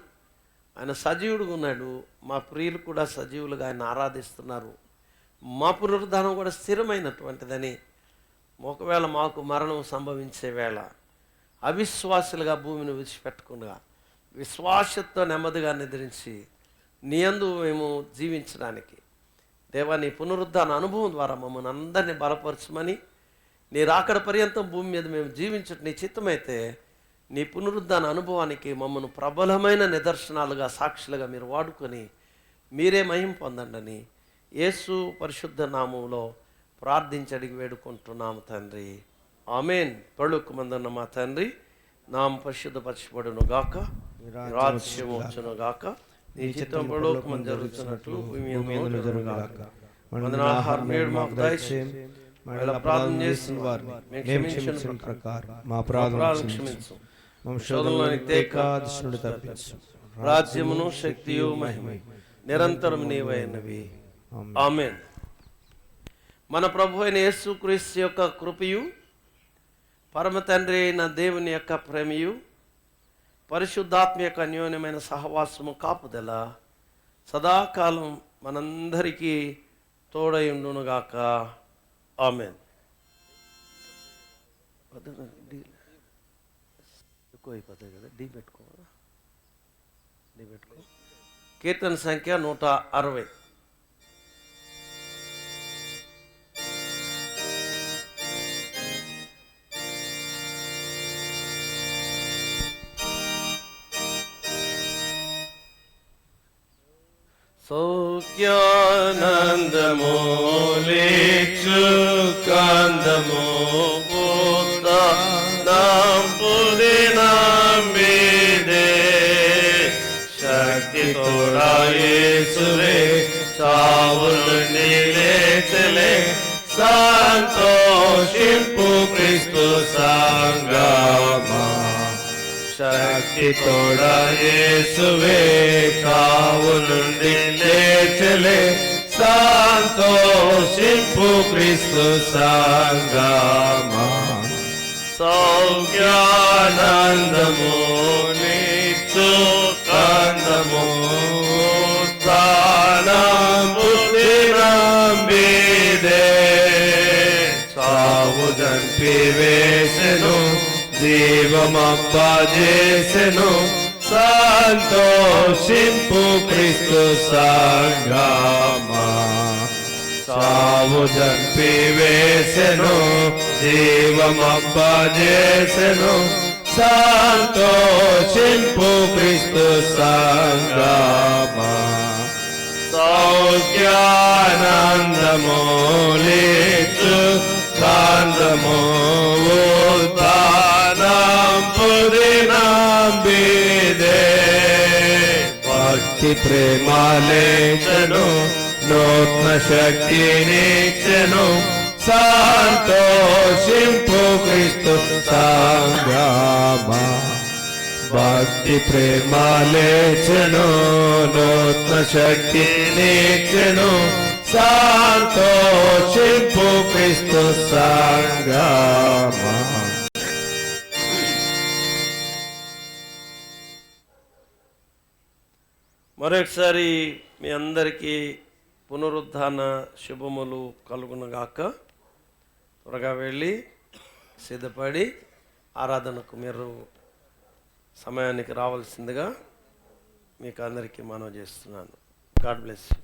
ఆయన సజీవుడుగా ఉన్నాడు. మా ప్రియులు కూడా సజీవులుగా ఆయన ఆరాధిస్తున్నారు. మా పునరుద్ధానం కూడా స్థిరమైనటువంటిదని, ఒకవేళ మాకు మరణం సంభవించే వేళ అవిశ్వాసులుగా భూమిని విడిచిపెట్టకుండా విశ్వాసంతో నెమ్మదిగా నిద్రించి నీ యందు మేము జీవించడానికి దేవా, నీ పునరుద్ధాన అనుభవం ద్వారా మమ్మల్ని అందరినీ బలపరచమని, నీ రాకడ పర్యంతం భూమి మీద మేము జీవించటం నీ చిత్తమైతే నీ పునరుద్ధాన అనుభవానికి మమ్మల్ని ప్రబలమైన నిదర్శనాలుగా, సాక్షులుగా మీరు వాడుకొని మీరే మహిమ పొందండి. యేసు పరిశుద్ధ నామములో ప్రార్థించి అడిగి వేడుకుంటున్నాము తండ్రి. ఆమేన్. పరలోకమందున్న మందన్న మా తండ్రి, నామ పరిశుద్ధపరచబడును గాక, రాజ్యం వచ్చును గాక, నీ చిత్తం పరలోకమందు జరుగుతున్నట్లు భూమి యందు జరుగుగాక. వందనాహారం నేడు మాకు దయచేయండి. మళ్ళీ ప్రార్థన చేసిన వారిని మేము క్షమించిన ప్రకారం మా ప్రార్థనలు క్షమించు. శోధనలోనికి తేక దుష్టుని తప్పించు. రాజ్యమును శక్తియు మహిమ నిరంతరం నీవైనవి. ఆమేన్. మన ప్రభు అయిన యేసుక్రీస్తు యొక్క కృపయు, పరమ తండ్రి అయిన దేవుని యొక్క ప్రేమయు, పరిశుద్ధాత్మ యొక్క అన్యోన్యమైన సహవాసము కాపుదల సదాకాలం మనందరికీ తోడై ఉండునుగాక. ఆమేన్. ఎక్కువ అయిపోతాయి కదా, డి పెట్టుకో. కీర్తన సంఖ్య 160. సౌఖ్యానందము లేచు కాందము పుదినాంబిదే శక్తి తోడాయేసురే చావులు నిలేచలే సంతోషింపు క్రీస్తు సంగమా. శక్తి తోడాయేసువే చావు నుండి లేచలే సంతోషింపు క్రీస్తు సంగమా. సౌఖ్యానందము నీచు కందము తానంబిదే చావు జంపివేసెను జీవమప్పజేసెను సంతోషింపు క్రీస్తు సంగమా. చావు జంపివేసెను జీవమప్పజేసెను సంతోషింపు క్రీస్తు సంగమా. సౌఖ్యానందము లేచు కాందము పుదినాంబిదే భక్తి ప్రేమాలేచను నూతన శక్తినిచ్చెను సంతోషింపు క్రీస్తు సంగమా. భక్తి ప్రేమాలేచను నూతన శక్తినిచ్చెను సంతోషింపు క్రీస్తు సంగమా. మరొకసారి మీ అందరికీ పునరుద్ధాన శుభములు కలుగునగాక. త్వరగా వెళ్ళి సిద్ధపడి ఆరాధనకు మీరు సమయానికి రావాల్సిందిగా మీకు అందరికీ మనవి చేస్తున్నాను. God bless you.